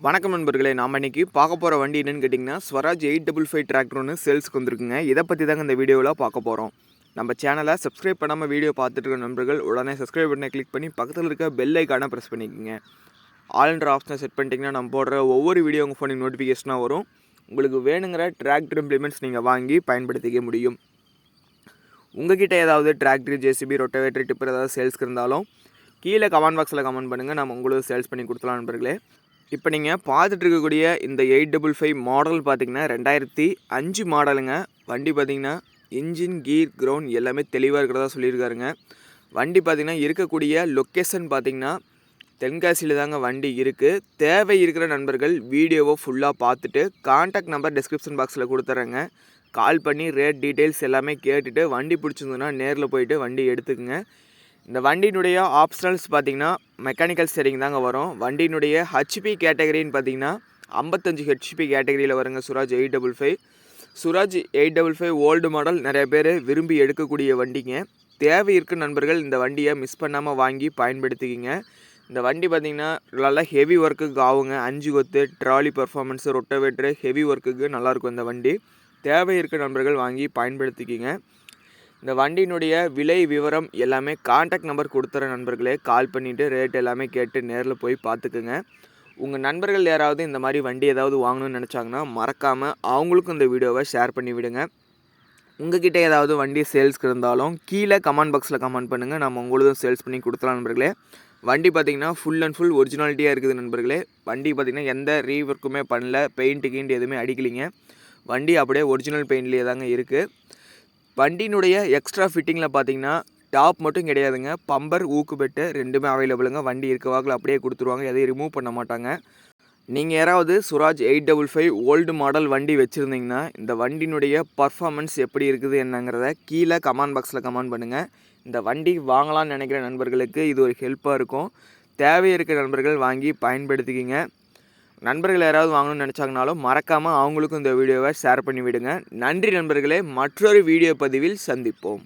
வணக்கம் நண்பர்களே, நாம் இன்றைக்கி பார்க்க போகிற வண்டி என்னென்னு கேட்டிங்கன்னா ஸ்வராஜ் 855 டிராக்டர் ஒன்று சேல்ஸுக்கு வந்துருக்குங்க. இதை பற்றி தாங்க இந்த வீடியோவில் பார்க்க போகிறோம். நம்ம சேனலை சப்ஸ்கிரைப் பண்ணாமல் வீடியோ பார்த்துட்டு இருக்க நண்பர்கள் உடனே சப்ஸ்கிரைப் பண்ணி கிளிக் பண்ணி பக்கத்தில் இருக்க பெல் ஐக்கானை ப்ரெஸ் பண்ணிக்கோங்க. ஆல்ன்ற ஆப்ஷனை செட் பண்ணிட்டீங்கன்னா நம்ம போடுற ஒவ்வொரு வீடியோ உங்கள் ஃபோனுக்கு நோட்டிஃபிகேஷனாக வரும். உங்களுக்கு வேணுங்கிற டிராக்டர் இம்ப்ளிமெண்ட்ஸ் நீங்கள் வாங்கி பயன்படுத்திக்க முடியும். உங்கள்கிட்ட ஏதாவது டிராக்டர், ஜேசிபி, ரொட்டவேட்டர், டிப்பர் ஏதாவது சேல்ஸ்க்கு இருந்தாலும் கீழே கமெண்ட் பாக்ஸில் கமெண்ட் பண்ணுங்கள். நம்ம உங்களுக்கு சேல்ஸ் பண்ணி கொடுத்துலாம் நண்பர்களே. இப்போ நீங்கள் பார்த்துட்டு இருக்கக்கூடிய இந்த 855 மாடல் பார்த்திங்கன்னா 2005 மாடலுங்க. வண்டி பார்த்திங்கன்னா இன்ஜின், கீர், கிரவுண்ட் எல்லாமே தெளிவாக இருக்கிறதா சொல்லியிருக்காருங்க. வண்டி பார்த்திங்கன்னா இருக்கக்கூடிய லொக்கேஷன் பார்த்திங்கன்னா தென்காசியில் தாங்க வண்டி இருக்குது. தேவை இருக்கிற நண்பர்கள் வீடியோவை ஃபுல்லாக பார்த்துட்டு கான்டாக்ட் நம்பர் டிஸ்கிரிப்ஷன் பாக்ஸில் கொடுத்துட்றேங்க. கால் பண்ணி ரேட் டீட்டெயில்ஸ் எல்லாமே கேட்டுட்டு வண்டி பிடிச்சிருந்ததுன்னா நேரில் போயிட்டு வண்டி எடுத்துக்குங்க. இந்த வண்டியினுடைய ஆப்ஷனல்ஸ் பார்த்திங்கன்னா மெக்கானிக்கல் ஸ்டீரிங் தாங்க வரும். வண்டியினுடைய ஹெச்பி கேட்டகரின்னு பார்த்திங்கன்னா 55 ஹெச்பி கேட்டகரியில் வருங்க சுராஜ் 855. சுராஜ் 855 ஓல்டு மாடல் நிறைய பேர் விரும்பி எடுக்கக்கூடிய வண்டிங்க. தேவை இருக்க நண்பர்கள் இந்த வண்டியை மிஸ் பண்ணாமல் வாங்கி பயன்படுத்திக்கிங்க. இந்த வண்டி பார்த்திங்கன்னா நல்லா ஹெவி ஒர்க்குக்கு ஆகுங்க. 5 கொத்து, ட்ராலி பர்ஃபார்மன்ஸு, ரொட்டவேட்ரு, ஹெவி ஒர்க்குக்கு நல்லாயிருக்கும் இந்த வண்டி. தேவை இருக்க நண்பர்கள் வாங்கி பயன்படுத்திக்கிங்க. இந்த வண்டியினுடைய விலை விவரம் எல்லாமே கான்டாக்ட் நம்பர் கொடுத்துற நண்பர்களே கால் பண்ணிவிட்டு ரேட் எல்லாமே கேட்டு நேரில் போய் பார்த்துக்குங்க. உங்கள் நண்பர்கள் யாராவது இந்த மாதிரி வண்டி ஏதாவது வாங்கணும்னு நினச்சாங்கன்னா மறக்காமல் அவங்களுக்கும் இந்த வீடியோவை ஷேர் பண்ணி விடுங்க. உங்கள்கிட்ட ஏதாவது வண்டி சேல்ஸ்க்கு இருந்தாலும் கீழே கமெண்ட் பாக்ஸில் கமெண்ட் பண்ணுங்கள். நம்ம உங்களுக்கும் சேல்ஸ் பண்ணி கொடுத்துலாம் நண்பர்களே. வண்டி பார்த்திங்கன்னா ஃபுல் அண்ட் ஃபுல் ஒரிஜினாலிட்டியாக இருக்குது நண்பர்களே. வண்டி பார்த்திங்கன்னா எந்த ரீவொர்க்குமே பண்ணல, பெயிண்ட்டு எதுவுமே அடிக்கலிங்க. வண்டி அப்படியே ஒரிஜினல் பெயிண்ட்லேயே தாங்க இருக்குது. வண்டியினுடைய எக்ஸ்ட்ரா ஃபிட்டிங்கில் பார்த்தீங்கன்னா டாப் மட்டும் கிடையாதுங்க, பம்பர், ஊக்கு பெட்டு ரெண்டுமே அவைலபிளுங்க. வண்டி இருக்க வாக்கில் அப்படியே கொடுத்துருவாங்க, எதையும் ரிமூவ் பண்ண மாட்டாங்க. நீங்கள் யாராவது சுராஜ் 855 ஓல்டு மாடல் வண்டி வச்சுருந்தீங்கன்னா இந்த வண்டியினுடைய பர்ஃபார்மன்ஸ் எப்படி இருக்குது என்னங்கிறத கீழே கமெண்ட் பாக்ஸில் கமெண்ட் பண்ணுங்கள். இந்த வண்டி வாங்கலாம்னு நினைக்கிற நண்பர்களுக்கு இது ஒரு ஹெல்ப்பாக இருக்கும். தேவை இருக்கிற நண்பர்கள் வாங்கி பயன்படுத்திக்கிங்க. நண்பர்கள் யாராவது வாங்கணும்னு நினச்சாங்கனாலும் மறக்காமல் அவங்களுக்கும் இந்த வீடியோவை ஷேர் பண்ணி விடுங்க. நன்றி நண்பர்களே, மற்றொரு வீடியோ பதிவில் சந்திப்போம்.